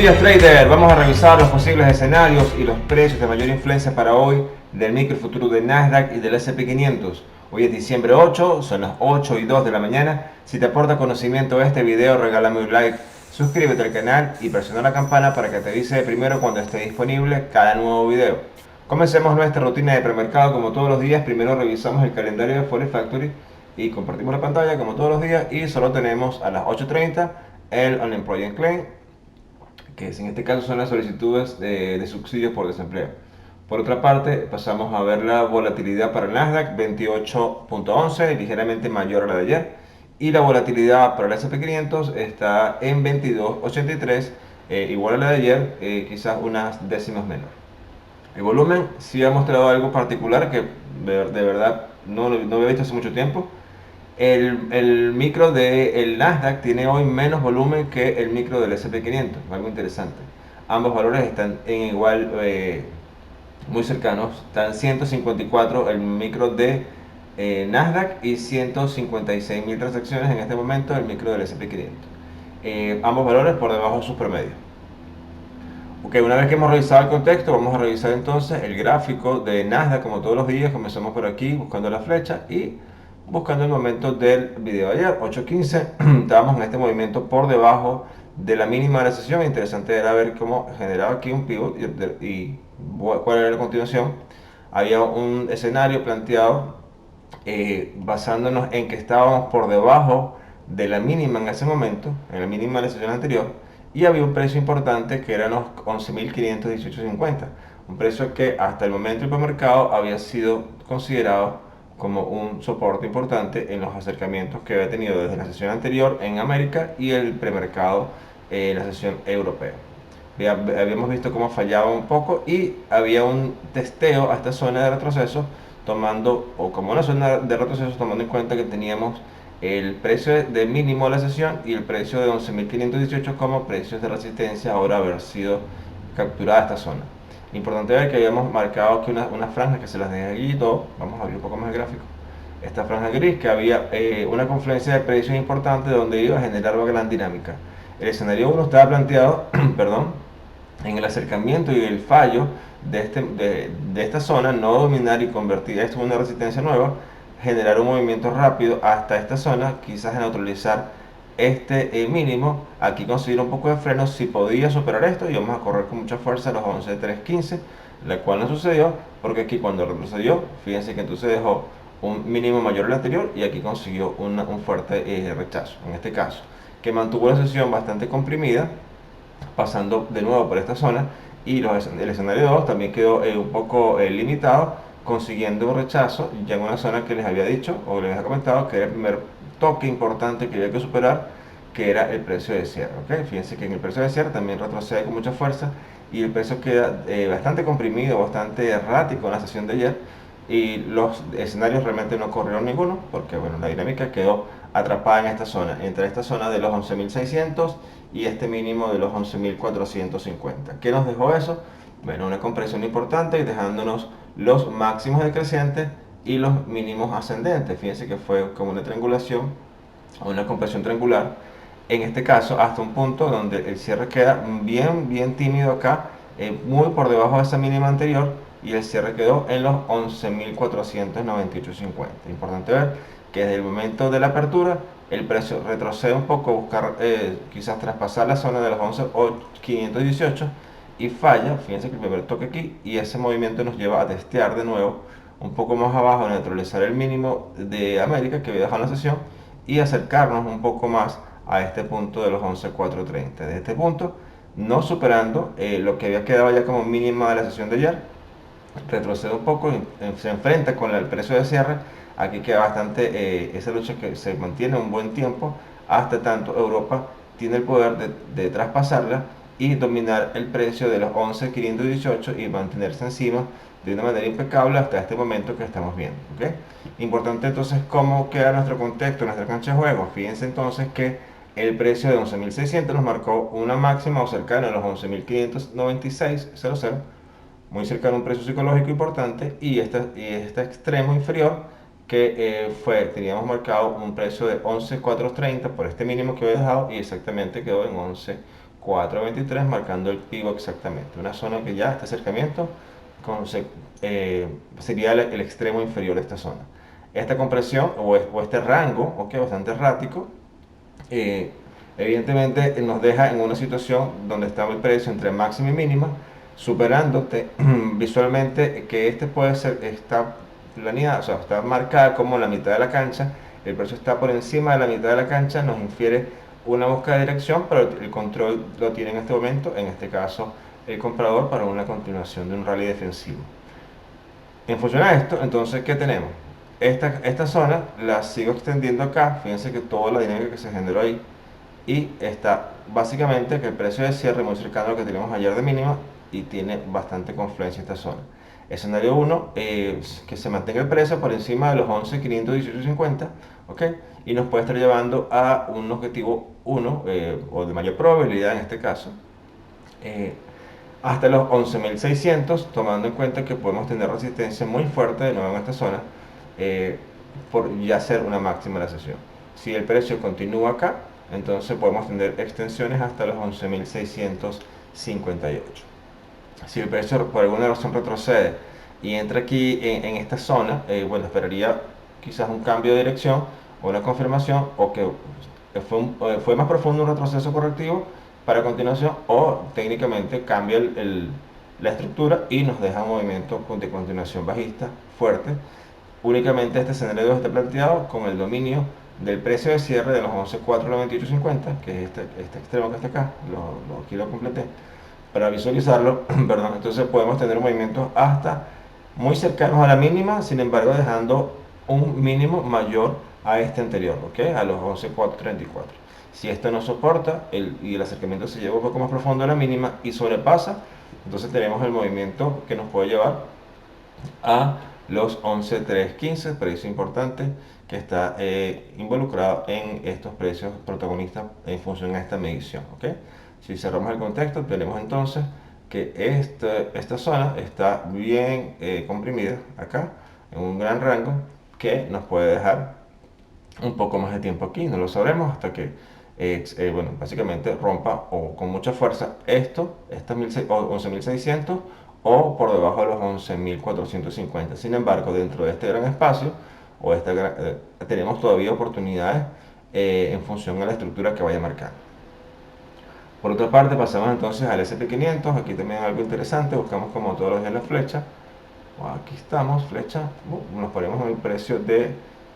días, trader. Vamos a revisar los posibles escenarios y los precios de mayor influencia para hoy del micro futuro de Nasdaq y del S&P 500. Hoy es diciembre 8, son las 8 y 2 de la mañana. Si te aporta conocimiento este video, regálame un like, suscríbete al canal y presiona la campana para que te avise primero cuando esté disponible cada nuevo video. Comencemos nuestra rutina de premercado como todos los días. Primero revisamos el calendario de Forex Factory y compartimos la pantalla como todos los días, y solo tenemos a las 8:30 el Unemployment Claim, que en este caso son las solicitudes de subsidios por desempleo. Por otra parte, pasamos a ver la volatilidad para el Nasdaq, 28.11, ligeramente mayor a la de ayer, y la volatilidad para el S&P 500 está en 22.83, igual a la de ayer, quizás unas décimas menor. El volumen sí ha mostrado algo particular que de verdad no había visto hace mucho tiempo. El micro del Nasdaq tiene hoy menos volumen que el micro del S&P 500, algo interesante. Ambos valores están en igual, muy cercanos. Están 154 el micro de Nasdaq y 156.000 transacciones en este momento el micro del S&P 500. Ambos valores por debajo de sus promedios. Ok, una vez que hemos revisado el contexto, vamos a revisar entonces el gráfico de Nasdaq como todos los días. Comenzamos por aquí buscando la flecha y buscando el momento del video de ayer, 8:15. Estábamos en este movimiento por debajo de la mínima de la sesión. Interesante era ver cómo generaba aquí un pivot y cuál era la continuación. Había un escenario planteado basándonos en que estábamos por debajo de la mínima en ese momento, en la mínima de la sesión anterior, y había un precio importante que eran los 11.518.50, un precio que hasta el momento del premercado había sido considerado como un soporte importante en los acercamientos que había tenido desde la sesión anterior en América y el premercado en la sesión europea. Habíamos visto cómo fallaba un poco y había un testeo a esta zona de retroceso, tomando, o como una zona de retroceso, tomando en cuenta que teníamos el precio de mínimo de la sesión y el precio de 11.518 como precios de resistencia ahora haber sido capturada esta zona. Importante ver que habíamos marcado aquí una franja que se las dejé allí y todo. Vamos a abrir un poco más el gráfico. Esta franja gris, que había una confluencia de precios importante donde iba a generar una gran dinámica. El escenario 1 estaba planteado perdón, en el acercamiento y el fallo de esta zona, no dominar y convertir esto en una resistencia nueva, generar un movimiento rápido hasta esta zona, quizás neutralizar este mínimo, aquí conseguir un poco de freno si podía superar esto, y vamos a correr con mucha fuerza a los 11.315, la cual no sucedió porque aquí cuando retrocedió, fíjense que entonces dejó un mínimo mayor al anterior y aquí consiguió un fuerte rechazo, en este caso, que mantuvo la sesión bastante comprimida, pasando de nuevo por esta zona, y el escenario 2 también quedó un poco limitado, consiguiendo un rechazo ya en una zona que les había dicho o les había comentado que era el primer toque importante que había que superar, que era el precio de cierre. ¿Okay? Fíjense que en el precio de cierre también retrocede con mucha fuerza y el precio queda bastante comprimido, bastante errático en la sesión de ayer, y los escenarios realmente no corrieron ninguno porque bueno, la dinámica quedó atrapada en esta zona, entre esta zona de los 11.600 y este mínimo de los 11.450. ¿Qué nos dejó eso? Bueno, una compresión importante y dejándonos los máximos decrecientes y los mínimos ascendentes. Fíjense que fue como una triangulación o una compresión triangular, en este caso hasta un punto donde el cierre queda bien tímido acá, muy por debajo de esa mínima anterior, y el cierre quedó en los 11.498.50. Importante ver que desde el momento de la apertura el precio retrocede un poco, buscar quizás traspasar la zona de los 11.518 y falla. Fíjense que el primer toque aquí, y ese movimiento nos lleva a testear de nuevo un poco más abajo, neutralizar el mínimo de América que había dejado en la sesión y acercarnos un poco más a este punto de los 11.430. De este punto, no superando lo que había quedado ya como mínima de la sesión de ayer, retrocede un poco, se enfrenta con el precio de cierre. Aquí queda bastante esa lucha que se mantiene un buen tiempo, hasta tanto Europa tiene el poder de traspasarla y dominar el precio de los 11.518 y mantenerse encima de una manera impecable hasta este momento que estamos viendo. ¿Okay? Importante entonces cómo queda nuestro contexto, nuestra cancha de juego. Fíjense entonces que el precio de 11.600 nos marcó una máxima o cercana a los 11.596.00, muy cercano a un precio psicológico importante, y este extremo inferior que teníamos marcado un precio de 11.430 por este mínimo que había dejado, y exactamente quedó en 11.430. 4.23 marcando el pivo exactamente, una zona que ya este acercamiento sería el extremo inferior de esta zona. Esta compresión o este rango, bastante errático, eh, evidentemente nos deja en una situación donde está el precio entre máxima y mínima, superándote visualmente que este puede ser, está planeado, o sea, está marcada como la mitad de la cancha, el precio está por encima de la mitad de la cancha, nos infiere una búsqueda de dirección, pero el control lo tiene en este momento, en este caso el comprador, para una continuación de un rally defensivo. En función a esto, entonces, ¿qué tenemos? Esta zona la sigo extendiendo acá, fíjense que toda la dinámica que se generó ahí, y está básicamente que el precio de cierre muy cercano a lo que teníamos ayer de mínima y tiene bastante confluencia esta zona. Escenario 1, que se mantenga el precio por encima de los 11.518.50, ¿ok? Y nos puede estar llevando a un objetivo 1, o de mayor probabilidad en este caso, eh, hasta los 11.600, tomando en cuenta que podemos tener resistencia muy fuerte de nuevo en esta zona, por ya ser una máxima de la sesión. Si el precio continúa acá, entonces podemos tener extensiones hasta los 11.658. Si el precio por alguna razón retrocede y entra aquí en esta zona, bueno, esperaría quizás un cambio de dirección o una confirmación, o que fue más profundo un retroceso correctivo para continuación, o técnicamente cambia la estructura y nos deja un movimiento de continuación bajista fuerte. Únicamente este escenario 2 está planteado con el dominio del precio de cierre de los 11.498.50, que es este extremo que está acá, aquí lo completé, para visualizarlo, perdón. Entonces podemos tener movimientos hasta muy cercanos a la mínima, sin embargo dejando un mínimo mayor a este anterior, ¿ok? A los 11.434. Si esto no soporta y el acercamiento se lleva un poco más profundo a la mínima y sobrepasa, entonces tenemos el movimiento que nos puede llevar a los 11.315, precio importante que está involucrado en estos precios protagonistas en función a esta medición, ¿ok? Si cerramos el contexto, tenemos entonces que esta zona está bien comprimida acá, en un gran rango, que nos puede dejar un poco más de tiempo aquí. No lo sabremos hasta que, bueno, básicamente rompa o con mucha fuerza estos 11.600 o por debajo de los 11.450. Sin embargo, dentro de este gran espacio o tenemos todavía oportunidades en función a la estructura que vaya marcando. Por otra parte, pasamos entonces al SP500. Aquí también algo interesante, buscamos como todos los días la flecha. Aquí estamos, flecha, nos ponemos en el precio de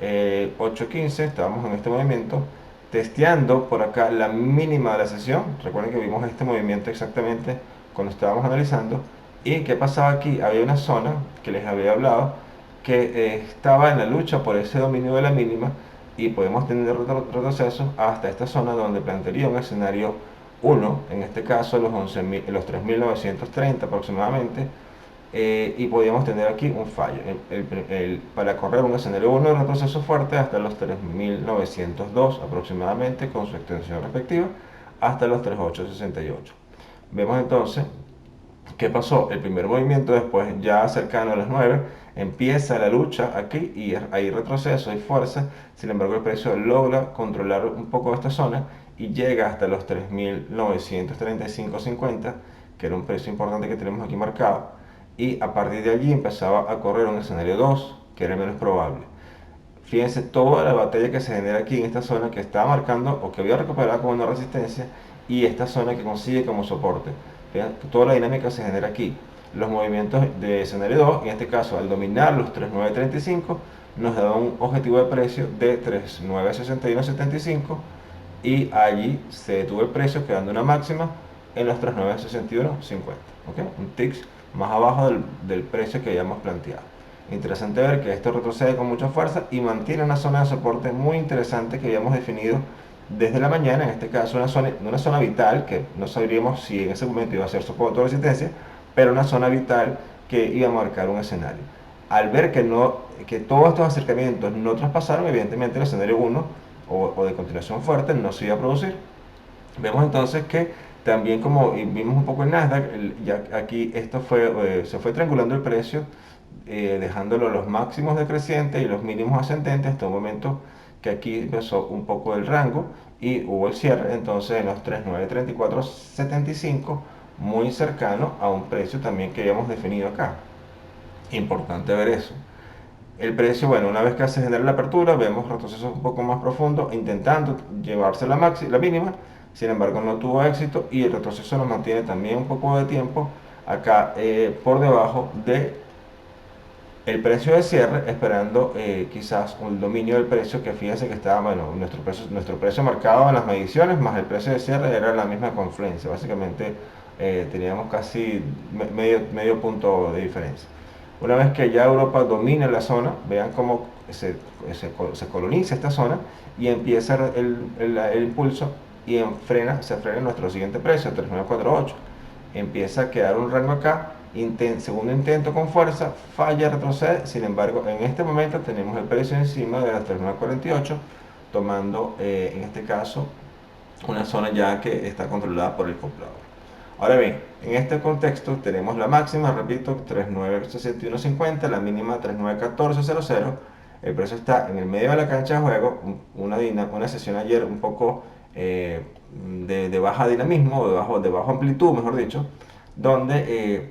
8.15, estábamos en este movimiento, testeando por acá la mínima de la sesión. Recuerden que vimos este movimiento exactamente cuando estábamos analizando. ¿Y qué pasaba aquí? Había una zona que les había hablado que estaba en la lucha por ese dominio de la mínima, y podemos tener retrocesos hasta esta zona donde plantearía un escenario 1, en este caso los 3.930 aproximadamente, y podríamos tener aquí un fallo para correr un escenario 1 de retroceso fuerte hasta los 3.902 aproximadamente, con su extensión respectiva hasta los 3.868. Vemos entonces qué pasó. El primer movimiento, después ya cercano a las 9, empieza la lucha aquí y hay retroceso y fuerza. Sin embargo, el precio logra controlar un poco esta zona y llega hasta los 3.935.50, que era un precio importante que tenemos aquí marcado, y a partir de allí empezaba a correr un escenario 2, que era menos probable. Fíjense toda la batalla que se genera aquí en esta zona que está marcando o que voy a recuperar como una resistencia, y esta zona que consigue como soporte. Fíjense, toda la dinámica se genera aquí. Los movimientos de escenario 2, en este caso al dominar los 3.935, nos da un objetivo de precio de 3.961.75, y allí se detuvo el precio quedando una máxima en los 3.961.50, ¿okay? Un tick más abajo del precio que habíamos planteado. Interesante ver que esto retrocede con mucha fuerza y mantiene una zona de soporte muy interesante que habíamos definido desde la mañana. En este caso una zona vital, que no sabríamos si en ese momento iba a ser soporte o resistencia, pero una zona vital que iba a marcar un escenario. Al ver que todos estos acercamientos no traspasaron, evidentemente el escenario 1 o de continuación fuerte no se iba a producir. Vemos entonces que también, como vimos un poco en Nasdaq, ya aquí se fue triangulando el precio, dejándolo los máximos decrecientes y los mínimos ascendentes hasta un momento que aquí empezó un poco el rango y hubo el cierre entonces en los 3934.75, muy cercano a un precio también que habíamos definido acá. Importante ver eso. El precio, bueno, una vez que se genera la apertura, vemos retrocesos un poco más profundos, intentando llevarse la mínima, sin embargo no tuvo éxito y el retroceso nos mantiene también un poco de tiempo acá por debajo de el precio de cierre, esperando quizás un dominio del precio, que fíjense que estaba, bueno, nuestro precio marcado en las mediciones más el precio de cierre era la misma confluencia, básicamente teníamos casi medio punto de diferencia. Una vez que ya Europa domina la zona, vean cómo se coloniza esta zona y empieza el impulso y se frena nuestro siguiente precio, 3948. Empieza a quedar un rango acá, segundo intento con fuerza, falla, retrocede. Sin embargo, en este momento tenemos el precio encima de las 3948, tomando en este caso una zona ya que está controlada por el comprador. Ahora bien, en este contexto tenemos la máxima, repito, 3961.50, la mínima 3914.00. El precio está en el medio de la cancha de juego, una sesión ayer un poco de baja dinamismo, de bajo amplitud, mejor dicho, donde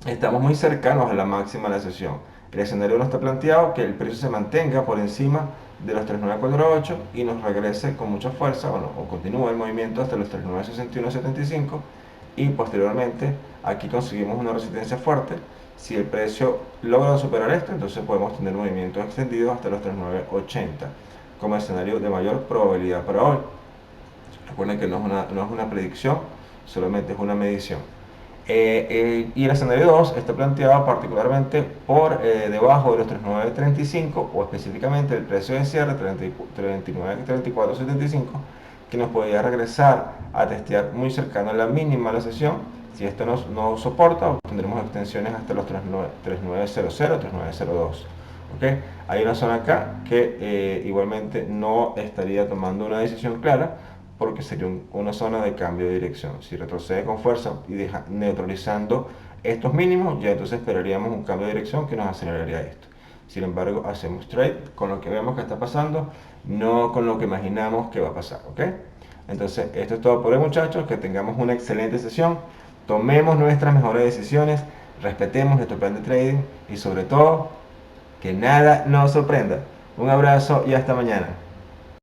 estamos muy cercanos a la máxima de la sesión. El escenario no está planteado que el precio se mantenga por encima de los 3948 y nos regrese con mucha fuerza, bueno, o continúe el movimiento hasta los 3961.75 y posteriormente aquí conseguimos una resistencia fuerte. Si el precio logra superar esto, entonces podemos tener movimientos extendidos hasta los 3980 como escenario de mayor probabilidad para hoy. Recuerden que no es una predicción, solamente es una medición. Y el escenario 2 está planteado particularmente por debajo de los 39.35 o específicamente el precio de cierre 39.34.75, que nos podría regresar a testear muy cercano a la mínima de la sesión. Si esto no soporta, tendremos extensiones hasta los 3900, 3902. ¿Okay? Hay una zona acá que igualmente no estaría tomando una decisión clara, porque sería una zona de cambio de dirección. Si retrocede con fuerza y deja neutralizando estos mínimos, ya entonces esperaríamos un cambio de dirección que nos aceleraría esto. Sin embargo, hacemos trade con lo que vemos que está pasando, no con lo que imaginamos que va a pasar, ¿ok? Entonces, esto es todo por hoy, muchachos. Que tengamos una excelente sesión. Tomemos nuestras mejores decisiones, respetemos nuestro plan de trading y sobre todo, que nada nos sorprenda. Un abrazo y hasta mañana.